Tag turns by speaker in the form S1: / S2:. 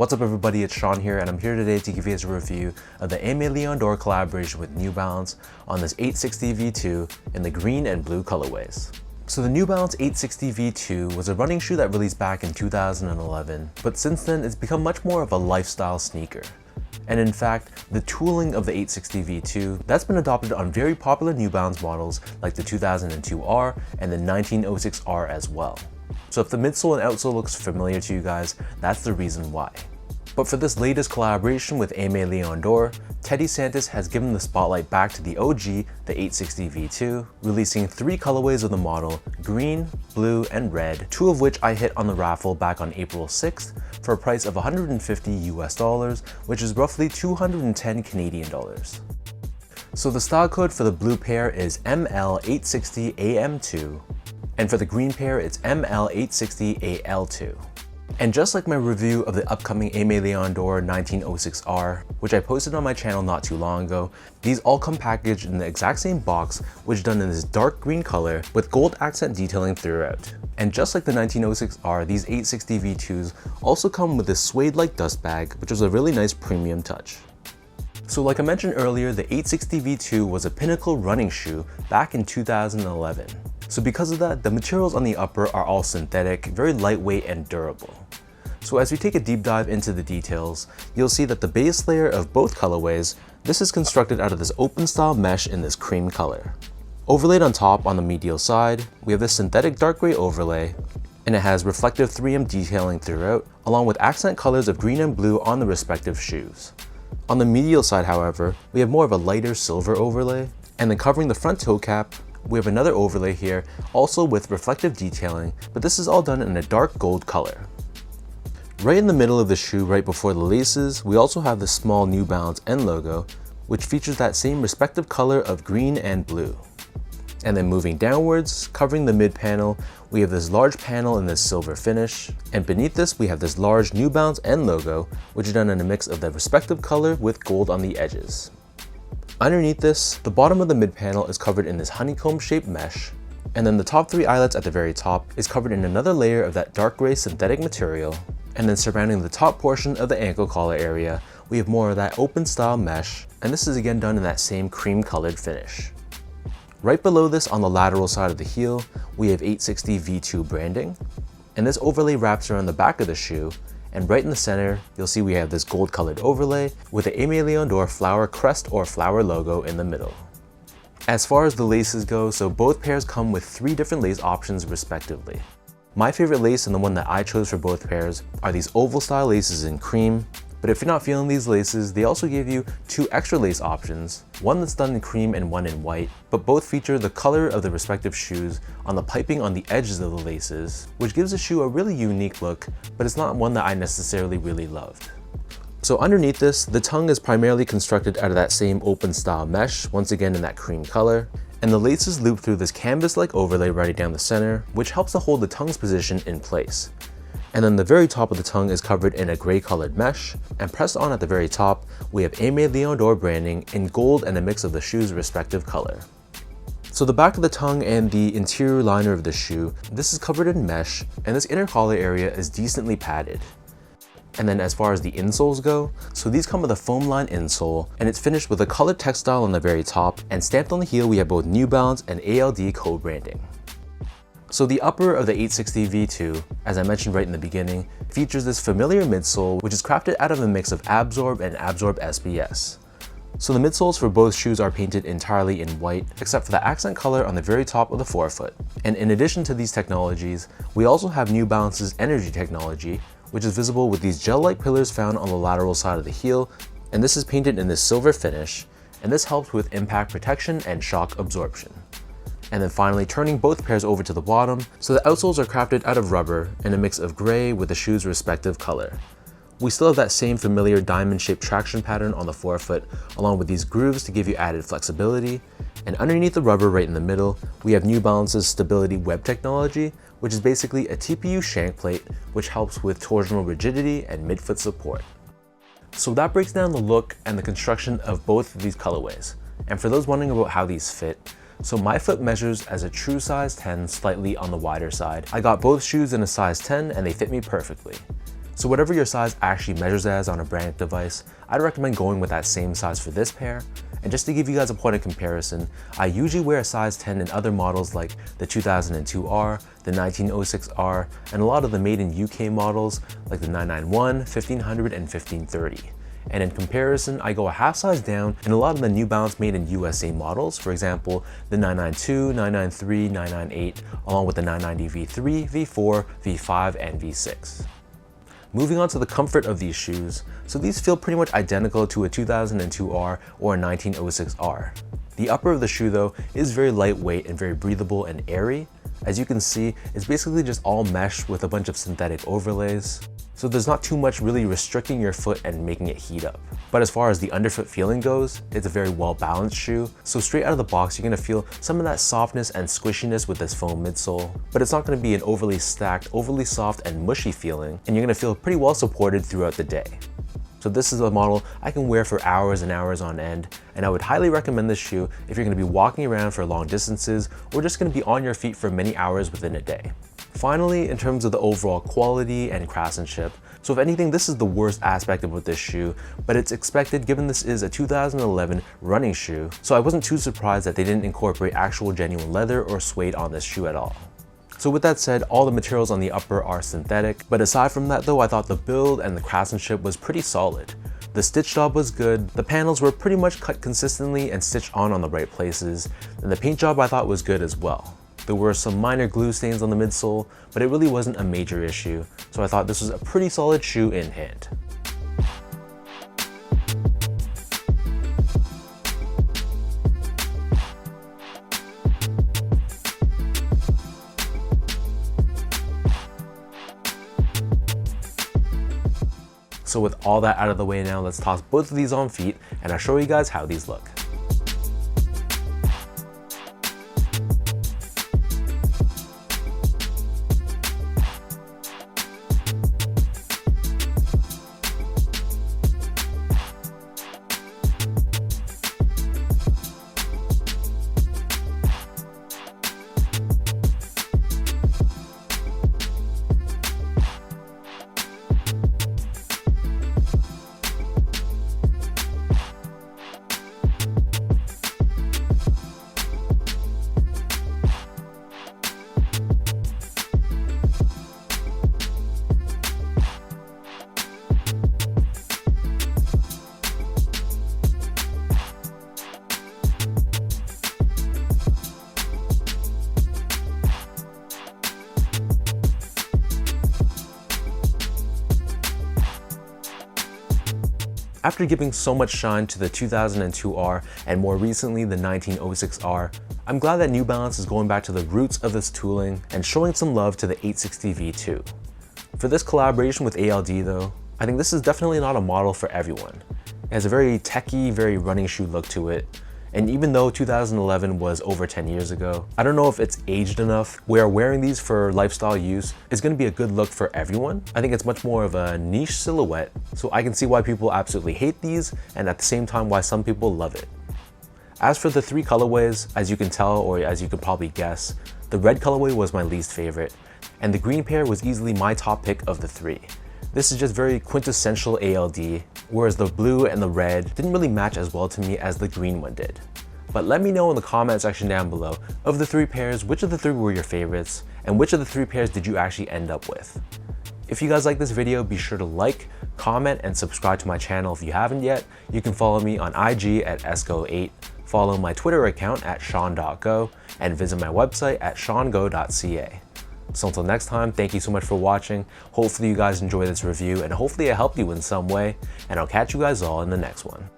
S1: What's up everybody, it's Sean here, and I'm here today to give you guys a review of the Aimé Dore collaboration with New Balance on this 860 V2 in the green and blue colorways. So the New Balance 860 V2 was a running shoe that released back in 2011, but since then it's become much more of a lifestyle sneaker. And in fact, the tooling of the 860 V2, that's been adopted on very popular New Balance models like the 2002R and the 1906R as well. So if the midsole and outsole looks familiar to you guys, that's the reason why. But for this latest collaboration with Aimé Dore, Teddy Santis has given the spotlight back to the OG, the 860 V2, releasing 3 colorways of the model, green, blue, and red, 2 of which I hit on the raffle back on April 6th for a price of $150 US, which is roughly 210 Canadian dollars. So the style code for the blue pair is ML860AM2, and for the green pair it's ML860AL2. And just like my review of the upcoming Aimé Dore 1906R, which I posted on my channel not too long ago, these all come packaged in the exact same box, which is done in this dark green color with gold accent detailing throughout. And just like the 1906R, these 860 V2s also come with this suede-like dust bag, which was a really nice premium touch. So like I mentioned earlier, the 860 V2 was a pinnacle running shoe back in 2011. So because of that, the materials on the upper are all synthetic, very lightweight and durable. So as we take a deep dive into the details, you'll see that the base layer of both colorways, this is constructed out of this open style mesh in this cream color. Overlaid on top on the medial side, we have this synthetic dark gray overlay, and it has reflective 3M detailing throughout, along with accent colors of green and blue on the respective shoes. On the medial side, however, we have more of a lighter silver overlay, and then covering the front toe cap, we have another overlay here, also with reflective detailing, but this is all done in a dark gold color. Right in the middle of the shoe, right before the laces, we also have the small New Balance N logo, which features that same respective color of green and blue. And then moving downwards, covering the mid panel, we have this large panel in this silver finish, and beneath this we have this large New Balance N logo, which is done in a mix of the respective color with gold on the edges. Underneath this, the bottom of the mid panel is covered in this honeycomb shaped mesh, and then the top 3 eyelets at the very top is covered in another layer of that dark gray synthetic material, and then surrounding the top portion of the ankle collar area, we have more of that open style mesh, and this is again done in that same cream colored finish. Right below this on the lateral side of the heel, we have 860 V2 branding, and this overlay wraps around the back of the shoe, and right in the center, you'll see we have this gold colored overlay with the Aimé Dore flower crest or flower logo in the middle. As far as the laces go, so both pairs come with 3 different lace options respectively. My favorite lace and the one that I chose for both pairs are these oval style laces in cream, but if you're not feeling these laces, they also give you 2 extra lace options, one that's done in cream and one in white, but both feature the color of the respective shoes on the piping on the edges of the laces, which gives the shoe a really unique look, but it's not one that I necessarily really loved. So underneath this, the tongue is primarily constructed out of that same open style mesh, once again in that cream color, and the laces loop through this canvas-like overlay right down the center, which helps to hold the tongue's position in place. And then the very top of the tongue is covered in a gray colored mesh, and pressed on at the very top, we have Aimé Dore branding in gold and a mix of the shoe's respective color. So the back of the tongue and the interior liner of the shoe, this is covered in mesh, and this inner collar area is decently padded. And then as far as the insoles go, so these come with a foam line insole, and it's finished with a colored textile on the very top, and stamped on the heel we have both New Balance and ALD co-branding. So the upper of the 860 V2, as I mentioned right in the beginning, features this familiar midsole, which is crafted out of a mix of Abzorb and Abzorb SBS. So the midsoles for both shoes are painted entirely in white, except for the accent color on the very top of the forefoot. And in addition to these technologies, we also have New Balance's Energy technology, which is visible with these gel-like pillars found on the lateral side of the heel, and this is painted in this silver finish, and this helps with impact protection and shock absorption. And then finally turning both pairs over to the bottom, so the outsoles are crafted out of rubber in a mix of gray with the shoe's respective color. We still have that same familiar diamond-shaped traction pattern on the forefoot, along with these grooves to give you added flexibility, and underneath the rubber right in the middle, we have New Balance's Stability Web technology, which is basically a TPU shank plate, which helps with torsional rigidity and midfoot support. So that breaks down the look and the construction of both of these colorways. And for those wondering about how these fit, so my foot measures as a true size 10, slightly on the wider side. I got both shoes in a size 10 and they fit me perfectly. So whatever your size actually measures as on a branded device, I'd recommend going with that same size for this pair. And just to give you guys a point of comparison, I usually wear a size 10 in other models like the 2002R, the 1906R, and a lot of the made in UK models like the 991, 1500, and 1530. And in comparison, I go a half size down in a lot of the New Balance made in USA models, for example, the 992, 993, 998, along with the 990 V3, V4, V5, and V6. Moving on to the comfort of these shoes, so these feel pretty much identical to a 2002R or a 1906R. The upper of the shoe though is very lightweight and very breathable and airy. As you can see, it's basically just all mesh with a bunch of synthetic overlays. So there's not too much really restricting your foot and making it heat up. But as far as the underfoot feeling goes, it's a very well balanced shoe. So straight out of the box, you're gonna feel some of that softness and squishiness with this foam midsole, but it's not gonna be an overly stacked, overly soft and mushy feeling, and you're gonna feel pretty well supported throughout the day. So this is a model I can wear for hours and hours on end, and I would highly recommend this shoe if you're gonna be walking around for long distances or just gonna be on your feet for many hours within a day. Finally, in terms of the overall quality and craftsmanship, so if anything, this is the worst aspect of this shoe, but it's expected given this is a 2011 running shoe, so I wasn't too surprised that they didn't incorporate actual genuine leather or suede on this shoe at all. So with that said, all the materials on the upper are synthetic, but aside from that though, I thought the build and the craftsmanship was pretty solid. The stitch job was good, the panels were pretty much cut consistently and stitched on the right places, and the paint job I thought was good as well. There were some minor glue stains on the midsole, but it really wasn't a major issue, so I thought this was a pretty solid shoe in hand. So with all that out of the way now, let's toss both of these on feet and I'll show you guys how these look. After giving so much shine to the 2002R and more recently the 1906R, I'm glad that New Balance is going back to the roots of this tooling and showing some love to the 860 V2. For this collaboration with ALD though, I think this is definitely not a model for everyone. It has a very techy, very running shoe look to it. And even though 2011 was over 10 years ago, I don't know if it's aged enough where wearing these for lifestyle use is going to be a good look for everyone. I think it's much more of a niche silhouette, so I can see why people absolutely hate these and at the same time why some people love it. As for the three colorways, as you can tell or as you could probably guess, the red colorway was my least favorite, and the green pair was easily my top pick of the three. This is just very quintessential ALD, whereas the blue and the red didn't really match as well to me as the green one did. But let me know in the comment section down below, of the three pairs, which of the three were your favorites, and which of the three pairs did you actually end up with? If you guys like this video, be sure to like, comment, and subscribe to my channel if you haven't yet. You can follow me on IG at esgo8, follow my Twitter account at sean.go, and visit my website at seango.ca. So until next time, thank you so much for watching. Hopefully you guys enjoy this review and hopefully it helped you in some way, and I'll catch you guys all in the next one.